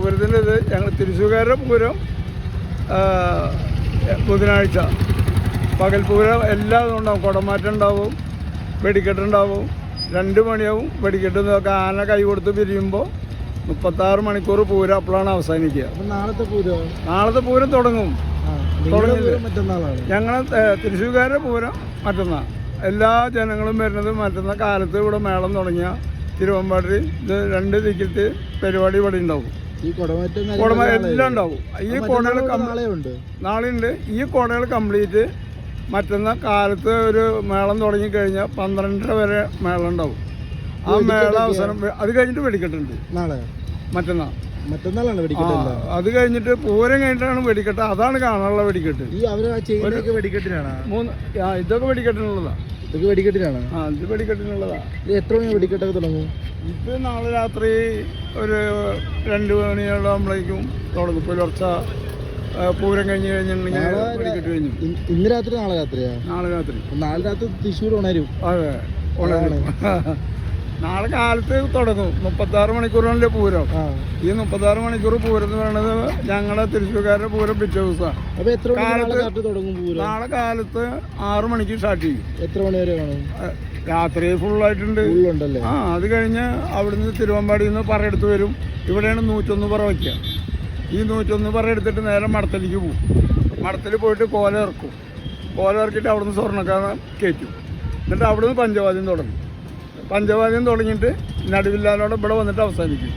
പൂരത്തിൻ്റെ ഇത് ഞങ്ങൾ തൃശ്ശൂർക്കാരുടെ പൂരം ബുധനാഴ്ച പകൽപൂരം എല്ലാ ഇതും ഉണ്ടാവും. കുടമാറ്റം ഉണ്ടാവും, വെടിക്കെട്ടുണ്ടാവും. 2 മണിയാവും വെടിക്കെട്ട് നോക്കുക. ആന കൈ കൊടുത്ത് പിരിയുമ്പോൾ 36 മണിക്കൂർ പൂരം അപ്പോഴാണ് അവസാനിക്കുക. നാളത്തെ പൂരം തുടങ്ങും. ഞങ്ങൾ തൃശ്ശൂർക്കാരുടെ പൂരം മറ്റന്നാൾ. എല്ലാ ജനങ്ങളും വരുന്നത് മറ്റന്നാൾ കാലത്ത് ഇവിടെ മേളം തുടങ്ങിയ തിരുവമ്പാടി ഇത് 2 ദിക്കിലത്തെ പരിപാടി ഇവിടെ ഉണ്ടാവും. എല്ലാം ഉണ്ടാവും. ഈ കോടകൾ നാളെ ഉണ്ട്. ഈ കോടകൾ കംപ്ലീറ്റ് മറ്റന്നാൾ കാലത്ത് ഒരു മേളം തുടങ്ങിക്കഴിഞ്ഞാൽ 12:30 വരെ മേളം ഉണ്ടാവും. ആ മേളം അവസാനം അത് കഴിഞ്ഞിട്ട് വെടിക്കെട്ടുണ്ട്. മറ്റന്നാളാണ് വെടിക്കെട്ട്. അത് കഴിഞ്ഞിട്ട് പൂരം കഴിഞ്ഞിട്ടാണ് വെടിക്കെട്ട്. അതാണ് കാണാനുള്ള വെടിക്കെട്ട്. ഇതൊക്കെ വെടിക്കെട്ടിനുള്ളതാണ്. ഇത് വെടിക്കെട്ടിനുള്ളതാ. എത്ര മണി വെടിക്കെട്ടൊക്കെ തുടങ്ങും? ഇത് നാളെ രാത്രി ഒരു 2 മണിയോളാകുമ്പോഴേക്കും തുടങ്ങും. പുലർച്ച പൂരം കഴിഞ്ഞ് കഴിഞ്ഞിട്ടുണ്ടെങ്കിൽ വെടിക്കെട്ട് കഴിഞ്ഞു. ഇന്ന് രാത്രി നാളെ രാത്രിയാ? നാളെ രാത്രി തൃശ്ശൂർ ഉണരും. അതെ, ഉണരും. നാളെ കാലത്ത് തുടങ്ങും. 36 മണിക്കൂറാണല്ലേ പൂരം. ഈ 36 മണിക്കൂർ പൂരം എന്ന് പറയുന്നത് ഞങ്ങളുടെ തൃശ്ശൂർക്കാരുടെ പൂരം പിറ്റേ ദിവസമാണ്. നാളെ കാലത്ത് 6 മണിക്ക് സ്റ്റാർട്ട് ചെയ്യും. എത്ര മണി വരെ കാണും? രാത്രി ഫുള്ളായിട്ടുണ്ട്. അത് കഴിഞ്ഞ് അവിടുന്ന് തിരുവമ്പാടിയിൽ നിന്ന് പറയെടുത്ത് വരും. ഇവിടെയാണ് 101 പറ വയ്ക്കുക. ഈ 101 പറ എടുത്തിട്ട് നേരെ മടത്തലേക്ക് പോകും. മടത്തിൽ പോയിട്ട് കോല ഇറക്കും. കോല ഇറക്കിയിട്ട് അവിടുന്ന് സ്വർണ്ണക്കാരനെ കയറ്റും. എന്നിട്ട് അവിടുന്ന് പഞ്ചവാദ്യം തുടങ്ങും. പഞ്ചവാദ്യം തുടങ്ങിയിട്ട് നടുവില്ലാലോടെ ഇവിടെ വന്നിട്ട് അവസാനിക്കും.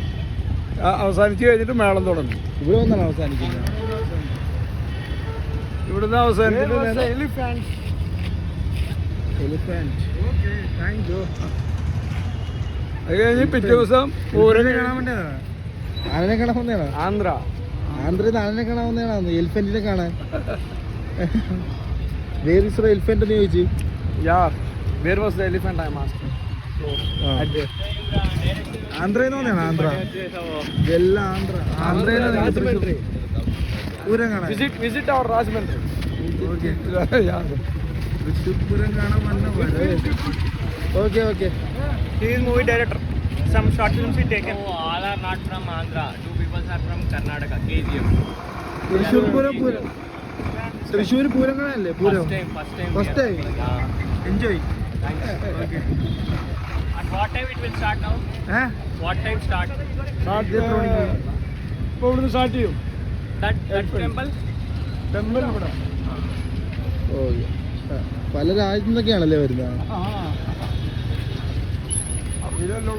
അവസാനിച്ച് കഴിഞ്ഞിട്ട് മേളം തുടങ്ങും. ഇവിടെ വന്നാണ് അവസാനിക്കുന്നത്. ഇവിടുന്ന് അവസാനിച്ചിട്ട് അത് കഴിഞ്ഞ് പിറ്റേ ദിവസം പൂരം കാണാൻ വേണ്ടിയാണ്. ആനനെ കാണാൻ വന്നതാണ്. ആന്ധ്രയിൽ ആനനെ കാണാൻ വന്നതാണ്. എലിഫന്റിനെ കാണാൻ. വേർ ഇസ് ദ എലിഫന്റ് എന്ന് ചോദിച്ചു. Where was the elephant? I am asking. ആന്ധ്രയിൽ നിന്ന് വന്നതാണ്. എല്ലാം ആന്ധ്രയിലാണ് പൂരം കാണാൻ. Visit our Rajahmundry. Thrissur Pooram കാണാൻ വന്ന. Okay. He is movie director. Some short films he taken. All are not from Andhra. 2 people are from Karnataka. KGM. Thrissur Pooram കാണാനല്ലേ? First time. Enjoy. Okay. At what time it will start now? What time start? ഇപ്പോൾ ഇവിടുന്ന് start ചെയ്യും. That temple ഇവിടെ പല രാജ്യത്തു നിന്നൊക്കെയാണല്ലേ വരുന്നത്. ഇതല്ലോ